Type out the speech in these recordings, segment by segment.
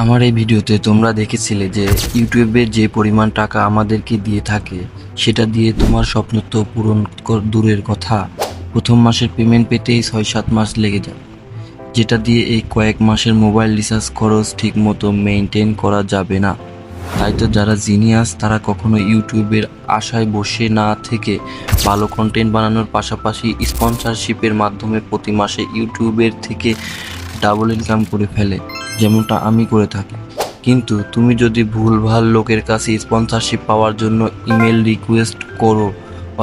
আমার এই ভিডিওতে তোমরা দেখেছিলে যে ইউটিউবে যে পরিমাণ টাকা আমাদেরকে দিয়ে থাকে সেটা দিয়ে তোমার স্বপ্ন তো পূরণ দূরের কথা, প্রথম মাসের পেমেন্ট পেতেই 6-7 মাস লেগে যায়, যেটা দিয়ে এই কয়েক মাসের মোবাইল রিচার্জ খরচ ঠিক মতো মেনটেন করা যাবে না। তাই তো যারা জিনিয়াস তারা কখনো ইউটিউবের আশায় বসে না থেকে ভালো কন্টেন্ট বানানোর পাশাপাশি স্পন্সরশিপের মাধ্যমে প্রতি মাসে ইউটিউবের থেকে ডাবল ইনকাম করে ফেলে, যেমনটা আমি করে থাকি। কিন্তু তুমি যদি ভুলভাল লোকের কাছে স্পন্সরশিপ পাওয়ার জন্য ইমেল রিকোয়েস্ট করো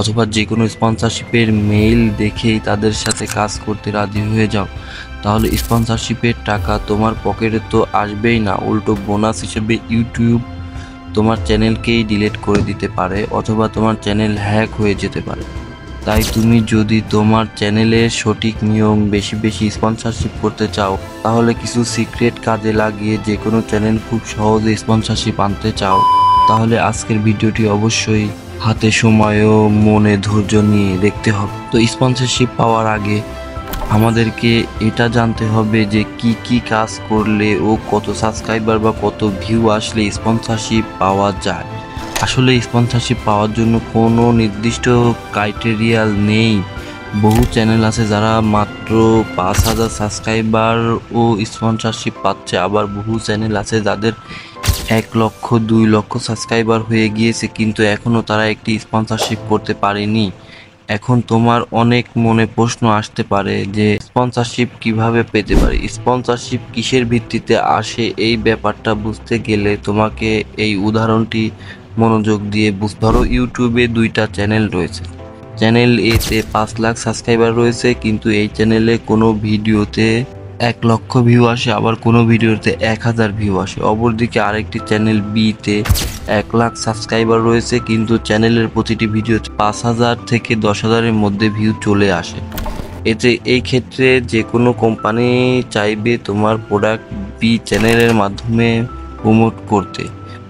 অথবা যে কোনো স্পন্সরশিপের মেইল দেখেই তাদের সাথে কাজ করতে রাজি হয়ে যাও, তাহলে স্পন্সরশিপের টাকা তোমার পকেটে তো আসবেই না, উল্টো বোনাস হিসেবে ইউটিউব তোমার চ্যানেলকেই ডিলিট করে দিতে পারে অথবা তোমার চ্যানেল হ্যাক হয়ে যেতে পারে। তাই তুমি যদি তোমার চ্যানেলের সঠিক নিয়ম বেশি বেশি স্পন্সরশিপ করতে চাও, তাহলে কিছু সিক্রেট কাজে লাগিয়ে যে কোনো চ্যানেল খুব সহজে স্পন্সরশিপ আনতে চাও, তাহলে আজকের ভিডিওটি অবশ্যই হাতে সময় ও মনে ধৈর্য নিয়ে দেখতে হবে। তো স্পন্সরশিপ পাওয়ার আগে আমাদেরকে এটা জানতে হবে যে কি কি কাজ করলে ও কত সাবস্ক্রাইবার বা কত ভিউ আসলে স্পন্সরশিপ পাওয়া যায়। আসলে স্পন্সরশিপ পাওয়ার জন্য কোনো নির্দিষ্ট ক্রাইটেরিয়া নেই। বহু চ্যানেল আছে যারা মাত্র 5,000 সাবস্ক্রাইবার ও স্পন্সরশিপ পাচ্ছে, আবার বহু চ্যানেল আছে যাদের 1 লক্ষ 2 লক্ষ সাবস্ক্রাইবার হয়ে গিয়েছে কিন্তু এখনও তারা একটি স্পন্সরশিপ করতে পারেনি। এখন তোমার অনেক মনে প্রশ্ন আসতে পারে যে স্পন্সরশিপ কিভাবে পেতে পারি, স্পন্সরশিপ কিসের ভিত্তিতে আসে। এই ব্যাপারটা বুঝতে গেলে তোমাকে এই উদাহরণটি মনোযোগ দিয়ে বুঝতে ধরো ইউটিউবে 2টা চ্যানেল রয়েছে। চ্যানেল এ তে 5 লাখ সাবস্ক্রাইবার রয়েছে কিন্তু এই চ্যানেলে কোনো ভিডিওতে 1 লক্ষ ভিউ আসে, আবার কোনো ভিডিওতে 1000 ভিউ আসে। অপরদিকে আরেকটি চ্যানেল বি তে 1 লাখ সাবস্ক্রাইবার রয়েছে কিন্তু চ্যানেলের প্রতিটি ভিডিওতে 5,000 থেকে 10,000-এর মধ্যে ভিউ চলে আসে। এতে এই ক্ষেত্রে যে কোনো কোম্পানি চাইবে তোমার প্রোডাক্ট বি চ্যানেলের মাধ্যমে প্রমোট করতে,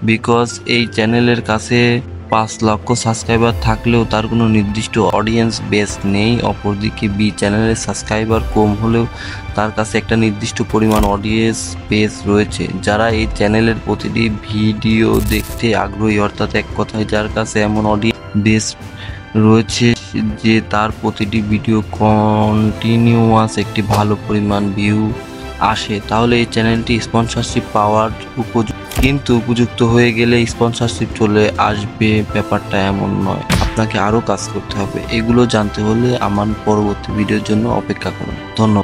বিকজ এই চ্যানেলের কাছে 5 লক্ষ সাবস্ক্রাইবার থাকলেও তার কোনো নির্দিষ্ট অডিয়েন্স বেস নেই। অপরদিকে বি চ্যানেলের সাবস্ক্রাইবার কম হলেও তার কাছে একটা নির্দিষ্ট পরিমাণ অডিয়েন্স বেস রয়েছে যারা এই চ্যানেলের প্রতিটি ভিডিও দেখতে আগ্রহী, অর্থাৎ এক কথায় যার কাছে এমন অডিয়েন্স বেস রয়েছে যে তার প্রতিটি ভিডিও কন্টিনিউয়াস একটি ভালো পরিমাণ ভিউ আসে, তাহলে এই চ্যানেলটি স্পন্সরশিপ পাওয়ার উপযুক্ত। কিন্তু উপযুক্ত হয়ে গেলে স্পন্সরশিপ চলে আসবে ব্যাপারটা এমন নয়, আপনাকে আরও কাজ করতে হবে। এগুলো জানতে হলে আমার পরবর্তী ভিডিওর জন্য অপেক্ষা করুন। ধন্যবাদ।